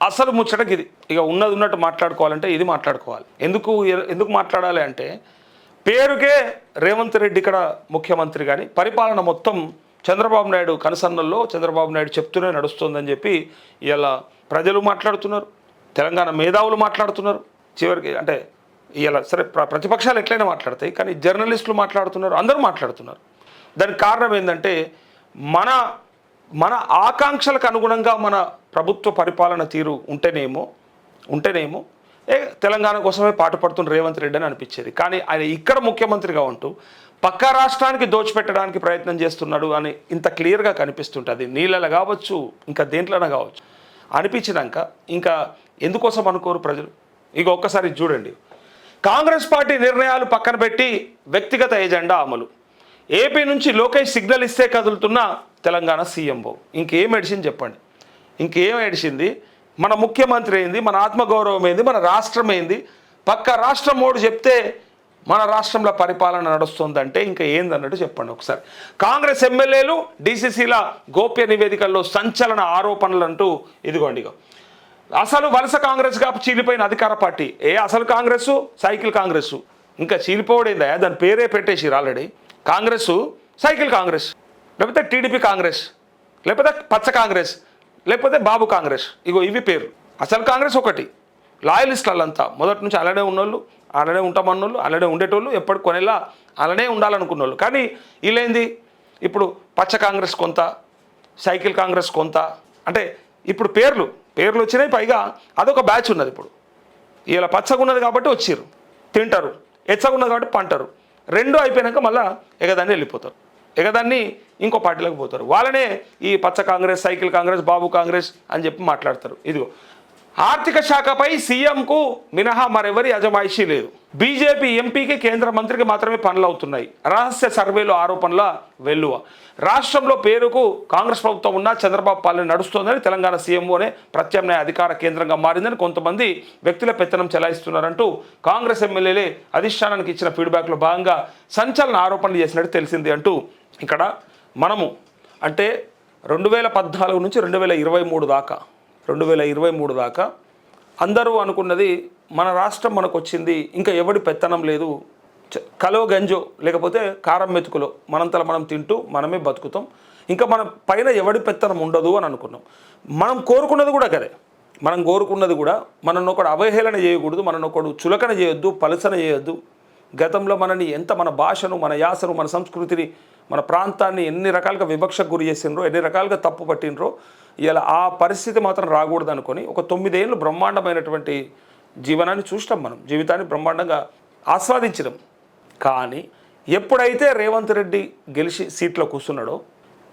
అసలు ముచ్చటకి ఇది ఇక ఉన్నది ఉన్నట్టు మాట్లాడుకోవాలంటే ఇది మాట్లాడుకోవాలి. ఎందుకు మాట్లాడాలి అంటే పేరుకే రేవంత్ రెడ్డి ఇక్కడ ముఖ్యమంత్రి, కానీ పరిపాలన మొత్తం చంద్రబాబు నాయుడు కనుసన్నల్లో చంద్రబాబు నాయుడు చెప్తూనే నడుస్తుందని చెప్పి ఇలా ప్రజలు మాట్లాడుతున్నారు, తెలంగాణ మేధావులు మాట్లాడుతున్నారు. చివరికి అంటే ఇలా సరే ప్రతిపక్షాలు ఎట్లయినా మాట్లాడతాయి, కానీ జర్నలిస్టులు మాట్లాడుతున్నారు, అందరూ మాట్లాడుతున్నారు. దానికి కారణం ఏంటంటే మన ఆకాంక్షలకు అనుగుణంగా మన ప్రభుత్వ పరిపాలన తీరు ఉంటేనేమో తెలంగాణ కోసమే పాటుపడుతున్న రేవంత్ రెడ్డి అని అనిపించేది. కానీ ఆయన ఇక్కడ ముఖ్యమంత్రిగా ఉంటూ పక్క రాష్ట్రానికి దోచిపెట్టడానికి ప్రయత్నం చేస్తున్నాడు అని ఇంత క్లియర్గా కనిపిస్తుంటుంది. నీళ్ళలో కావచ్చు, ఇంకా దేంట్లోనే కావచ్చు అనిపించినాక ఇంకా ఎందుకోసం అనుకోరు ప్రజలు? ఇక ఒక్కసారి చూడండి, కాంగ్రెస్ పార్టీ నిర్ణయాలు పక్కన పెట్టి వ్యక్తిగత ఎజెండా అమలు. ఏపీ నుంచి లోకేష్ సిగ్నల్ ఇస్తే కదులుతున్న తెలంగాణ సీఎంఓ. ఇంకేం ఎడిచింది చెప్పండి? ఇంకేం ఎడిచింది? మన ముఖ్యమంత్రి ఏంది, మన ఆత్మగౌరవం ఏంది, మన రాష్ట్రం ఏంది? పక్క రాష్ట్రం ఓడు చెప్తే మన రాష్ట్రంలో పరిపాలన నడుస్తుందంటే ఇంకా ఏందన్నట్టు చెప్పండి ఒకసారి. కాంగ్రెస్ ఎమ్మెల్యేలు డీసీసీల గోప్య నివేదికల్లో సంచలన ఆరోపణలు అంటూ ఇదిగోండి. అసలు వలస కాంగ్రెస్గా చీలిపోయిన అధికార పార్టీ అసలు కాంగ్రెస్ సైకిల్ కాంగ్రెస్. ఇంకా చీలిపోవడేందా, దాని పేరే పెట్టేసిరు ఆల్రెడీ. కాంగ్రెస్ సైకిల్ కాంగ్రెస్, లేకపోతే టీడీపీ కాంగ్రెస్, లేకపోతే పచ్చ కాంగ్రెస్, లేకపోతే బాబు కాంగ్రెస్. ఇవి పేరు. అసలు కాంగ్రెస్ ఒకటి. లాయలిస్టులంతా మొదటి నుంచి అలానే ఉన్నోళ్ళు, అలానే ఉంటామన్నోళ్ళు, అలానే ఉండేటోళ్ళు, ఎప్పటి కొనేలా అలానే ఉండాలనుకున్న వాళ్ళు. కానీ వీళ్ళేంది ఇప్పుడు పచ్చ కాంగ్రెస్ కొంత, సైకిల్ కాంగ్రెస్ కొంత, అంటే ఇప్పుడు పేర్లు వచ్చినాయి. పైగా అదొక బ్యాచ్ ఉన్నది. ఇప్పుడు ఇలా పచ్చగా ఉన్నది కాబట్టి వచ్చిర్రు, తింటారు, ఎచ్చగా ఉన్నది కాబట్టి పంటారు. రెండో అయిపోయినాక మళ్ళీ ఎగదాన్ని వెళ్ళిపోతారు, ఎగదాన్ని ఇంకో పార్టీలోకి పోతారు. వాళ్ళనే ఈ పచ్చ కాంగ్రెస్, సైకిల్ కాంగ్రెస్, బాబు కాంగ్రెస్ అని చెప్పి మాట్లాడతారు. ఇదిగో ఆర్థిక శాఖపై సీఎంకు మినహా మరెవరి అజమాయిషీ లేదు. బీజేపీ ఎంపీకి, కేంద్ర మంత్రికి మాత్రమే పనులు అవుతున్నాయి. రహస్య సర్వేలు ఆరోపణల వెల్లువ. రాష్ట్రంలో పేరుకు కాంగ్రెస్ ప్రభుత్వం ఉన్నా చంద్రబాబు పాలన నడుస్తోందని తెలంగాణ సీఎంఓనే ప్రత్యామ్నాయ అధికార కేంద్రంగా మారిందని కొంతమంది వ్యక్తుల పెత్తనం చెలాయిస్తున్నారంటూ కాంగ్రెస్ ఎమ్మెల్యేలే అధిష్టానానికి ఇచ్చిన ఫీడ్బ్యాక్లో భాగంగా సంచలన ఆరోపణలు చేసినట్టు తెలిసింది అంటూ ఇక్కడ మనము అంటే 2014 నుంచి 2023 దాకా అందరూ అనుకున్నది మన రాష్ట్రం మనకు వచ్చింది, ఇంకా ఎవడి పెత్తనం లేదు, కలో గంజో లేకపోతే కారం మెతుకులో మనంతలో మనం తింటూ మనమే బతుకుతాం, ఇంకా మన పైన ఎవడి పెత్తనం ఉండదు అని అనుకున్నాం. మనం కోరుకున్నది కూడా కదే. మనం కోరుకున్నది కూడా మనల్ని ఒకడు అవహేళన చేయకూడదు, మనల్ని ఒకడు చులకన చేయొద్దు, పలుసన చేయొద్దు. గతంలో మనని ఎంత మన భాషను, మన యాసను, మన సంస్కృతిని, మన ప్రాంతాన్ని ఎన్ని రకాలుగా వివక్షకు గురి చేసినరో, ఎన్ని రకాలుగా తప్పు పట్టినరో, ఇలా ఆ పరిస్థితి మాత్రం రాకూడదు అనుకొని ఒక 9 ఏళ్ళు బ్రహ్మాండమైనటువంటి జీవనాన్ని చూసినాం. మనం జీవితాన్ని బ్రహ్మాండంగా ఆస్వాదించినాం. కానీ ఎప్పుడైతే రేవంత్ రెడ్డి గెలిచి సీట్లో కూర్చున్నాడో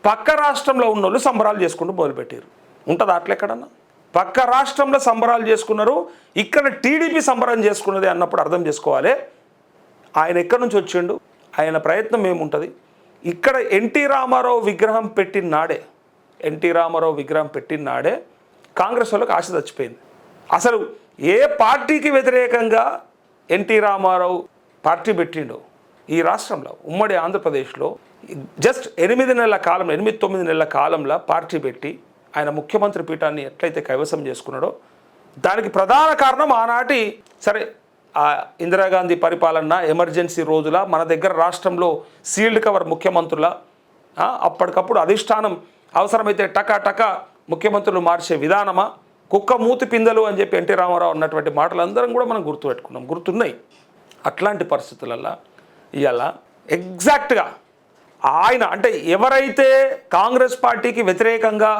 పక్క రాష్ట్రంలో ఉన్న వాళ్ళు సంబరాలు చేసుకుంటూ మొదలుపెట్టారు. ఉంటుందా అట్లా ఎక్కడన్నా? పక్క రాష్ట్రంలో సంబరాలు చేసుకున్నారు, ఇక్కడ టీడీపీ సంబరం చేసుకున్నది అన్నప్పుడు అర్థం చేసుకోవాలి ఆయన ఎక్కడి నుంచి వచ్చిండు, ఆయన ప్రయత్నం ఏముంటుంది. ఇక్కడ ఎన్టీ రామారావు విగ్రహం పెట్టిన నాడే కాంగ్రెస్ వాళ్ళకి ఆశ చచ్చిపోయింది. అసలు ఏ పార్టీకి వ్యతిరేకంగా ఎన్టీ రామారావు పార్టీ పెట్టిండో ఈ రాష్ట్రంలో, ఉమ్మడి ఆంధ్రప్రదేశ్లో జస్ట్ 9 నెలల కాలంలో పార్టీ పెట్టి ఆయన ముఖ్యమంత్రి పీఠాన్ని ఎట్లయితే కైవసం చేసుకున్నాడో దానికి ప్రధాన కారణం ఆనాటి ఇందిరాగాంధీ పరిపాలన ఎమర్జెన్సీ రోజుల మన దగ్గర రాష్ట్రంలో సీల్డ్ కవర్ ముఖ్యమంత్రుల అప్పటికప్పుడు అధిష్టానం అవసరమైతే టకా ముఖ్యమంత్రులు మార్చే విధానమా, కుక్క మూతి పిందెలు అని చెప్పి ఎన్టీ రామారావు అన్నటువంటి మాటలందరం కూడా మనం గుర్తుపెట్టుకున్నాం, గుర్తున్నాయి. అట్లాంటి పరిస్థితులలో ఇవాళ ఎగ్జాక్ట్గా ఆయన అంటే ఎవరైతే కాంగ్రెస్ పార్టీకి వ్యతిరేకంగా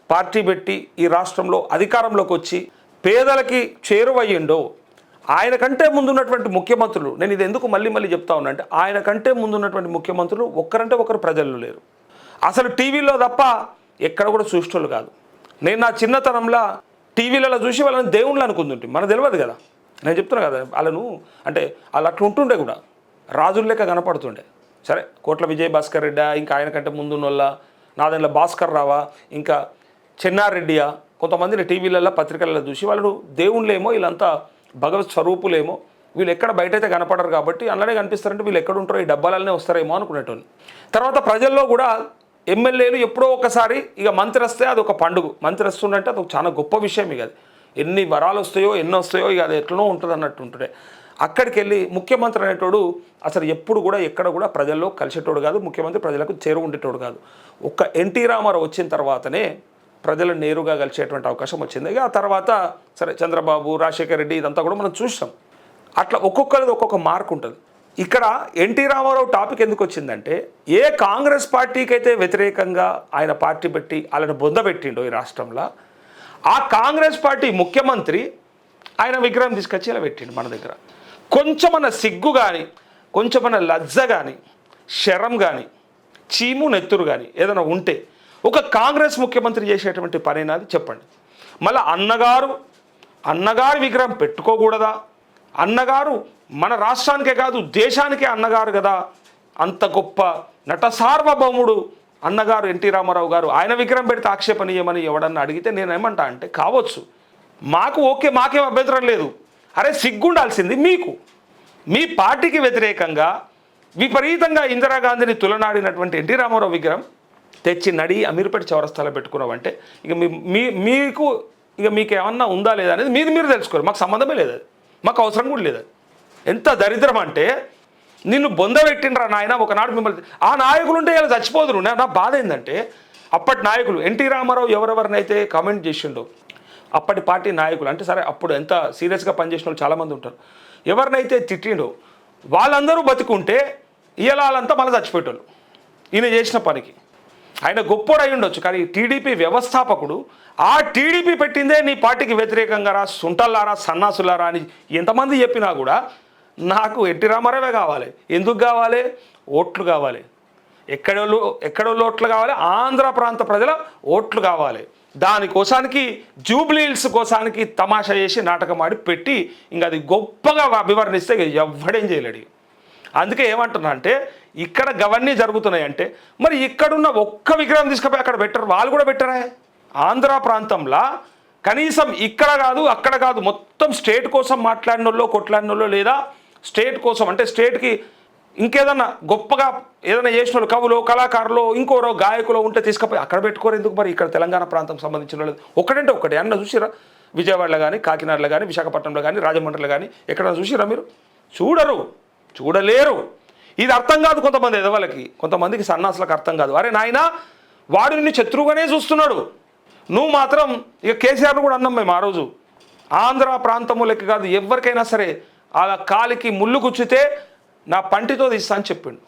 పార్టీ పెట్టి ఈ రాష్ట్రంలో అధికారంలోకి వచ్చి పేదలకి చేరువయ్యిండో ఆయన కంటే ముందున్నటువంటి ముఖ్యమంత్రులు, నేను ఇది ఎందుకు మళ్ళీ చెప్తా ఉన్నా అంటే ఆయన కంటే ముందున్నటువంటి ముఖ్యమంత్రులు ఒక్కరంటే ఒకరు ప్రజల్లో లేరు. అసలు టీవీలో తప్ప ఎక్కడ కూడా చూసేటోళ్ళు కాదు. నేను నా చిన్నతనంలో టీవీలలో చూసి వాళ్ళని దేవుళ్ళు అనుకుంటుంటే మనకు తెలియదు కదా. నేను చెప్తున్నా కదా, వాళ్ళను అంటే వాళ్ళు అట్లా ఉంటుండే కూడా రాజుల లెక్క కనపడుతుండే. సరే కోట్ల విజయభాస్కర్ రెడ్డా, ఇంకా ఆయన కంటే ముందున్నోళ్ళ నాదెండ్ల భాస్కర్ రావా, ఇంకా చెన్నారెడ్డియా, కొంతమందిని టీవీలలో పత్రికలలో చూసి వాళ్ళు దేవుళ్ళేమో, వీళ్ళంతా భగవత్ స్వరూపులేమో, వీళ్ళు ఎక్కడ బయటైతే కనపడరు కాబట్టి అలానే కనిపిస్తారంటే వీళ్ళు ఎక్కడ ఉంటారో ఈ డబ్బాలనే వస్తారేమో అనుకునేటోళ్ళు. తర్వాత ప్రజల్లో కూడా ఎమ్మెల్యేలు ఎప్పుడో ఒకసారి ఇక మంత్రి వస్తే అది ఒక పండుగ, మంత్రి వస్తుందంటే అది చాలా గొప్ప విషయం. ఇక ఎన్ని వరాలు వస్తాయో ఎన్ని వస్తాయో ఇక అది ఎట్లనో ఉంటుంది అన్నట్టు ఉంటుండే. అక్కడికి వెళ్ళి ముఖ్యమంత్రి అనేటోడు అసలు ఎప్పుడు కూడా ఎక్కడ కూడా ప్రజల్లో కలిసేటోడు కాదు, ముఖ్యమంత్రి ప్రజలకు చేరువుండేటోడు కాదు. ఒక్క ఎన్టీ రామారావు వచ్చిన తర్వాతనే ప్రజలను నేరుగా కలిసేటువంటి అవకాశం వచ్చింది. ఇక ఆ తర్వాత సరే చంద్రబాబు, రాజశేఖర రెడ్డి ఇదంతా కూడా మనం చూస్తాం. అట్లా ఒక్కొక్కరిది ఒక్కొక్క మార్క్ ఉంటుంది. ఇక్కడ ఎన్టీ రామారావు టాపిక్ ఎందుకు వచ్చిందంటే, ఏ కాంగ్రెస్ పార్టీకి అయితే వ్యతిరేకంగా ఆయన పార్టీ పెట్టి వాళ్ళని బొందబెట్టిండో ఈ రాష్ట్రంలో, ఆ కాంగ్రెస్ పార్టీ ముఖ్యమంత్రి ఆయన విగ్రహం తీసుకొచ్చి ఇలా పెట్టిండు మన దగ్గర. కొంచెమన్న సిగ్గు కానీ, కొంచెమన్న లజ్జ కానీ, శరం కానీ, చీము నెత్తురు కానీ ఏదైనా ఉంటే ఒక కాంగ్రెస్ ముఖ్యమంత్రి చేసేటువంటి పనేనాది చెప్పండి. మళ్ళీ అన్నగారు విగ్రహం పెట్టుకోకూడదా? అన్నగారు మన రాష్ట్రానికే కాదు దేశానికే అన్నగారు కదా, అంత గొప్ప నట సార్వభౌముడు అన్నగారు ఎన్టీ రామారావు గారు. ఆయన విగ్రహం పెడితే ఆక్షేపణీయమని ఎవడన్నా అడిగితే నేనేమంటా అంటే కావచ్చు, మాకు ఓకే, మాకేం అభ్యంతరం లేదు. అరే సిగ్గుండాల్సింది మీకు. మీ పార్టీకి వ్యతిరేకంగా విపరీతంగా ఇందిరాగాంధీని తులనాడినటువంటి ఎన్టీ రామారావు విగ్రహం తెచ్చి నడి అమీర్పేట చౌరస్తాలో పెట్టుకున్నామంటే ఇక మీకు ఇక మీకు ఏమన్నా ఉందా లేదా అనేది మీరు తెలుసుకోరు. మాకు సంబంధమే లేదు, అది మాకు అవసరం కూడా లేదు. ఎంత దరిద్రం అంటే, నిన్ను బొందబెట్టిండ్రా నాయన ఒకనాడు మిమ్మల్ని. ఆ నాయకులు ఉంటే ఇలా చచ్చిపోదురు. నా బాధ ఏంటంటే, అప్పటి నాయకులు ఎన్టీ రామారావు ఎవరెవరినైతే కామెంట్ చేసిండో, అప్పటి పార్టీ నాయకులు అంటే సరే అప్పుడు ఎంత సీరియస్గా పనిచేసిన వాళ్ళు చాలామంది ఉంటారు, ఎవరినైతే తిట్టిండో వాళ్ళందరూ బతుకుంటే ఇవాళ వాళ్ళంతా మళ్ళీ చచ్చిపోయేటోళ్ళు ఈయన చేసిన పనికి. ఆయన గొప్పోడు అయి ఉండొచ్చు, కానీ టీడీపీ వ్యవస్థాపకుడు ఆ టీడీపీ పెట్టిందే నీ పార్టీకి వ్యతిరేకంగా రా, సుంటల్లారా, సన్నాసులారా అని ఎంతమంది చెప్పినా కూడా నాకు ఎన్టీ రామారావే కావాలి. ఎందుకు కావాలి? ఓట్లు కావాలి. ఎక్కడోళ్ళు ఓట్లు కావాలి? ఆంధ్ర ప్రాంత ప్రజల ఓట్లు కావాలి. దానికోసానికి జూబ్లీ హిల్స్ కోసానికి తమాషా చేసి నాటకం ఆడి పెట్టి ఇంకా అది గొప్పగా అభివర్ణిస్తే ఎవ్వడేం చేయలేడు. అందుకే ఏమంటున్నా అంటే, ఇక్కడ గవన్నీ జరుగుతున్నాయి అంటే మరి ఇక్కడున్న ఒక్క విగ్రహం తీసుకుపోయి అక్కడ పెట్టరు, వాళ్ళు కూడా పెట్టరా? ఆంధ్ర ప్రాంతంలో కనీసం ఇక్కడ కాదు అక్కడ కాదు, మొత్తం స్టేట్ కోసం మాట్లాడిన వాళ్ళు, కొట్లాడిన వాళ్ళు, లేదా స్టేట్ కోసం అంటే స్టేట్కి ఇంకేదన్నా గొప్పగా ఏదైనా చేసిన వాళ్ళు, కవులు, కళాకారులు, ఇంకోరో గాయకులు ఉంటే తీసుకుపోయి అక్కడ పెట్టుకోరు ఎందుకు? మరి ఇక్కడ తెలంగాణ ప్రాంతం సంబంధించిన వాళ్ళు ఒకటంటే ఒకటి అన్న చూసిరా? విజయవాడలో కానీ, కాకినాడలో కానీ, విశాఖపట్నంలో కానీ, రాజమండ్రిలో కానీ ఎక్కడైనా చూసిరా మీరు? చూడలేరు. ఇది అర్థం కాదు కొంతమంది ఎదవలకి, కొంతమందికి సన్నాసులకు అర్థం కాదు. అరే నాయన, వాడు నిన్ను శత్రువుగానే చూస్తున్నాడు, నువ్వు మాత్రం ఇక కేసీఆర్ను కూడా అన్నాం మేము ఆ రోజు. ఆంధ్ర ప్రాంతము లెక్క కాదు, ఎవరికైనా సరే అలా కాలికి ముళ్ళు గుచ్చితే నా పంటితో తీస్తా అని చెప్పిండు.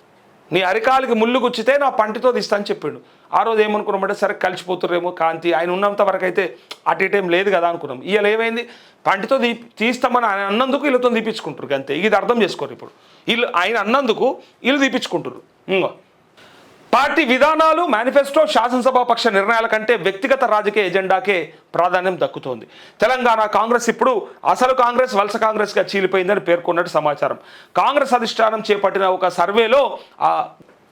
నీ అరికాలికి ముళ్ళు గుచ్చితే నా పంటితో తీస్తా అని చెప్పిండు. ఆ రోజు ఏమనుకున్నామంటే సరే కలిసిపోతుర్రేమో కాంతి, ఆయన ఉన్నంత వరకు అయితే అటు ఇటేం లేదు కదా అనుకున్నాం. ఇవాళ ఏమైంది? పంటితో తీస్తామని ఆయన అన్నందుకు వీళ్ళతో తీపించుకుంటారు అంతే. ఇది అర్థం చేసుకోరు. ఇప్పుడు వీళ్ళు ఆయన అన్నందుకు వీళ్ళు తీపించుకుంటారు. ఇంకో పార్టీ విధానాలు, మేనిఫెస్టో, శాసనసభ పక్ష నిర్ణయాల కంటే వ్యక్తిగత రాజకీయ ఎజెండాకే ప్రాధాన్యం దక్కుతోంది. తెలంగాణ కాంగ్రెస్ ఇప్పుడు అసలు కాంగ్రెస్ వలస కాంగ్రెస్గా చీలిపోయిందని పేర్కొన్నట్టు సమాచారం. కాంగ్రెస్ అధిష్టానం చేపట్టిన ఒక సర్వేలో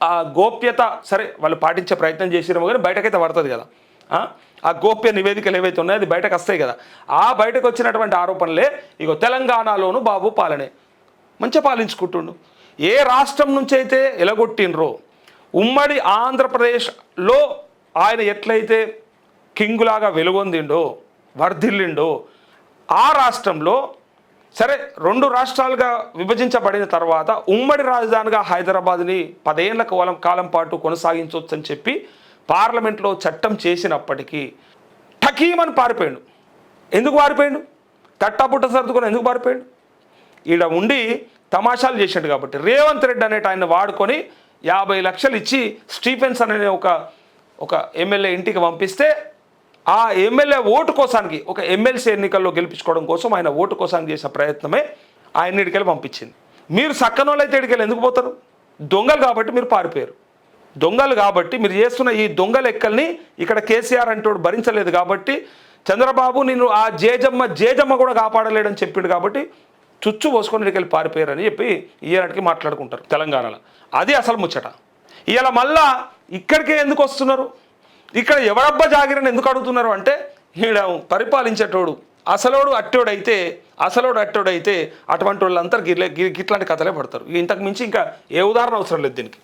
ఆ గోప్యత సరే వాళ్ళు పాటించే ప్రయత్నం చేసిరేమో కానీ బయటకైతే పడుతుంది కదా. ఆ గోప్య నివేదికలు ఏవైతే ఉన్నాయో అది బయటకు వస్తాయి కదా. ఆ బయటకు వచ్చినటువంటి ఆరోపణలే ఇగో తెలంగాణలోను బాబు పాలనే మంచిగా పాలించుకుంటుండు. ఏ రాష్ట్రం నుంచి అయితే ఎలగొట్టినరో, ఉమ్మడి ఆంధ్రప్రదేశ్లో ఆయన ఎట్లయితే కింగులాగా వెలుగొందిండో, వర్ధిల్లిండో, ఆ రాష్ట్రంలో సరే 2 రాష్ట్రాలుగా విభజించబడిన తర్వాత ఉమ్మడి రాజధానిగా హైదరాబాద్ని 10 ఏళ్ల కాలం పాటు కొనసాగించవచ్చని చెప్పి పార్లమెంట్లో చట్టం చేసినప్పటికీ టకీమని పారిపోయాడు. ఎందుకు పారిపోయాడు? తట్టాపుట్ట సర్దుకొని ఎందుకు పారిపోయాడు? ఈడ ఉండి తమాషాలు చేసాడు కాబట్టి రేవంత్ రెడ్డి అనేట ఆయన వాడుకొని 50 లక్షలు ఇచ్చి స్టీఫెన్స్ అనే ఒక ఎమ్మెల్యే ఇంటికి పంపిస్తే ఆ ఎమ్మెల్యే ఓటు కోసానికి, ఒక ఎమ్మెల్సీ ఎన్నికల్లో గెలిపించుకోవడం కోసం ఆయన ఓటు కోసానికి చేసిన ప్రయత్నమే ఆయన ఇడికెళ్ళి పంపించింది. మీరు సక్కనోళ్ళు అయితే ఇడికెళ్ళి ఎందుకు పోతారు? దొంగలు కాబట్టి మీరు పారిపోయారు. దొంగలు కాబట్టి మీరు చేస్తున్న ఈ దొంగ లెక్కల్ని ఇక్కడ కేసీఆర్ అంటోడు భరించలేదు కాబట్టి చంద్రబాబు నిన్ను ఆ జేజమ్మ కూడా కాపాడలేడని చెప్పిండు కాబట్టి చుచ్చు పోసుకొని ఇక్కడికి పారిపోయారని చెప్పి ఈనాటికి మాట్లాడుకుంటారు తెలంగాణలో. అది అసలు ముచ్చట. ఇవాళ మళ్ళా ఇక్కడికే ఎందుకు వస్తున్నారు? ఇక్కడ ఎవరబ్బా జాగిరని ఎందుకు అడుగుతున్నారు అంటే, ఈడ పరిపాలించేటోడు అసలోడు అట్టోడైతే అటువంటి వాళ్ళందరూ గిట్లాంటి కథలే పడతారు. ఇంతకు మించి ఇంకా ఏ ఉదాహరణ అవసరం లేదు దీనికి.